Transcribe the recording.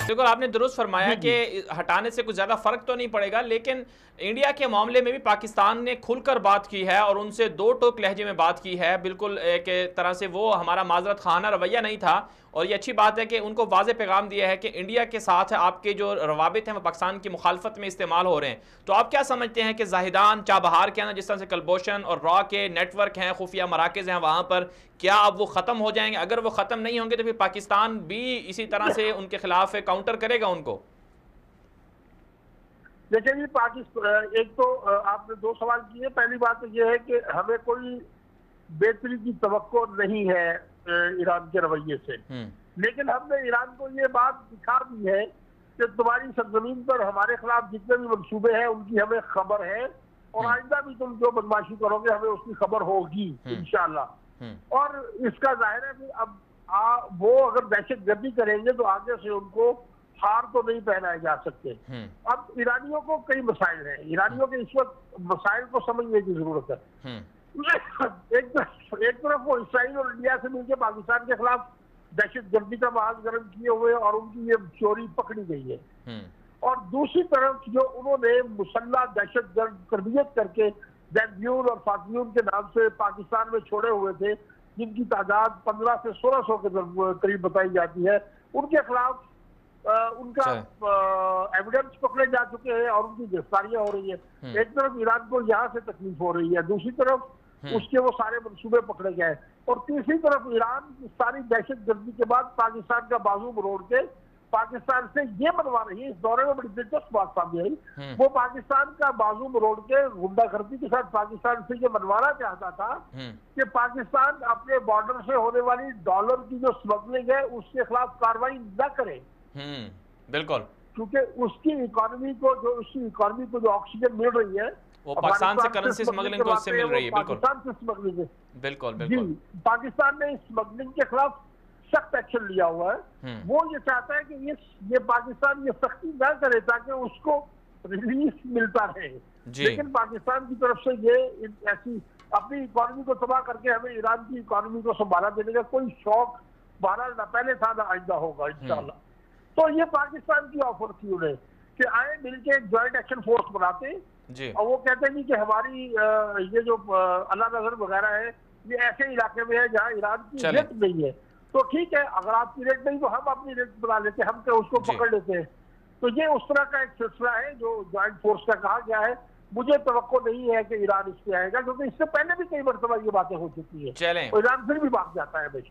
बिल्कुल आपने दुरुस्त फरमाया कि हटाने से कुछ ज़्यादा फ़र्क तो नहीं पड़ेगा, लेकिन इंडिया के मामले में भी पाकिस्तान ने खुलकर बात की है और उनसे दो टोक लहजे में बात की है। बिल्कुल एक तरह से वो हमारा माजरत खाना रवैया नहीं था, और ये अच्छी बात है कि उनको वाज़ेह पैगाम दिया है कि इंडिया के साथ आपके जो रवाबित हैं वो पाकिस्तान की मुखालफत में इस्तेमाल हो रहे हैं। तो आप क्या समझते हैं कि जाहिदान चाबहार के अंदर जिस तरह से कलबोशन और रॉ के नेटवर्क हैं, खुफिया मराकज़ हैं वहाँ पर, क्या अब वो ख़त्म हो जाएंगे? अगर वो ख़त्म नहीं होंगे तो फिर पाकिस्तान भी इसी तरह से उनके खिलाफ काउंटर करेगा उनको? देखिए जी, पाकिस्तान एक तो आपने दो सवाल किए। पहली बात तो ये है कि हमें कोई बेहतरी की तवक्को नहीं है ईरान के रवैये से, लेकिन हमने ईरान को ये बात दिखा दी है कि तुम्हारी सरजमीन पर हमारे खिलाफ जितने भी मंसूबे हैं उनकी हमें खबर है, और आइंदा भी तुम जो बदमाशी करोगे हमें उसकी खबर होगी इंशाल्लाह। और इसका जाहिर है कि अब वो अगर दहशत गर्दी करेंगे तो आगे से उनको हार तो नहीं पहनाए जा सकते। अब ईरानियों को कई मसाइल हैं, ईरानियों के इस वक्त मसाइल को समझने की जरूरत है। एक तरफ वो इसराइल और इंडिया से मिलकर पाकिस्तान के खिलाफ दहशत गर्दी का महाज गर्म किए हुए और उनकी ये चोरी पकड़ी गई है, और दूसरी तरफ जो उन्होंने मुसल्ला दहशत गर्द तरबियत करके दैब्यून और फातयून के नाम से पाकिस्तान में छोड़े हुए थे, जिनकी तादाद 1500 से 1600 के करीब बताई जाती है, उनके खिलाफ उनका एविडेंस पकड़े जा चुके हैं और उनकी गिरफ्तारियां हो रही है। एक तरफ ईरान को यहाँ से तकलीफ हो रही है, दूसरी तरफ उसके वो सारे मंसूबे पकड़े गए, और तीसरी तरफ ईरान की सारी दहशत गर्दी के बाद पाकिस्तान का बाजू मरोड़ के पाकिस्तान से ये बनवा रही है। इस दौरे में बड़ी दिलचस्प बात सामने आई, वो पाकिस्तान का बाजू मरोड़ के गुंडागर्दी के साथ पाकिस्तान से ये बनवाना चाहता था कि पाकिस्तान अपने बॉर्डर से होने वाली डॉलर की जो स्मगलिंग है उसके खिलाफ कार्रवाई न करे। बिल्कुल, क्योंकि उसकी इकोनॉमी को जो ऑक्सीजन मिल रही है वो पाकिस्तान से करेंसी स्मगलिंग को उससे मिल रही है। बिल्कुल, पाकिस्तान से स्मगलिंग है। बिल्कुल जी, बिल्कुल, पाकिस्तान ने स्मगलिंग के खिलाफ सख्त एक्शन लिया हुआ है। वो ये चाहता है कि ये पाकिस्तान ये सख्ती न करे ताकि उसको रिलीफ मिलता रहे, लेकिन पाकिस्तान की तरफ से ये ऐसी अपनी इकोनॉमी को तबाह करके हमें ईरान की इकोनॉमी को संभाला देने का कोई शौक बहरहाल न पहले था न आइंदा होगा इंशाल्लाह। तो ये पाकिस्तान की ऑफर थी उन्हें कि आए मिलके एक ज्वाइंट एक्शन फोर्स बनाते, और वो कहते हैं कि हमारी ये जो अल्लाह नजर वगैरह है ये ऐसे इलाके में है जहाँ ईरान की रेट नहीं है, तो ठीक है अगर आपकी रेट नहीं तो हम अपनी रेट बना लेते हैं, हम तो उसको पकड़ लेते हैं। तो ये उस तरह का एक सिलसिला है जो ज्वाइंट फोर्स का कहा गया है। मुझे तवक्को नहीं है कि ईरान इस पे आएगा, क्योंकि इससे पहले भी कई मरतबा ये बातें हो चुकी है, ईरान फिर भी भाग जाता है हमेशा।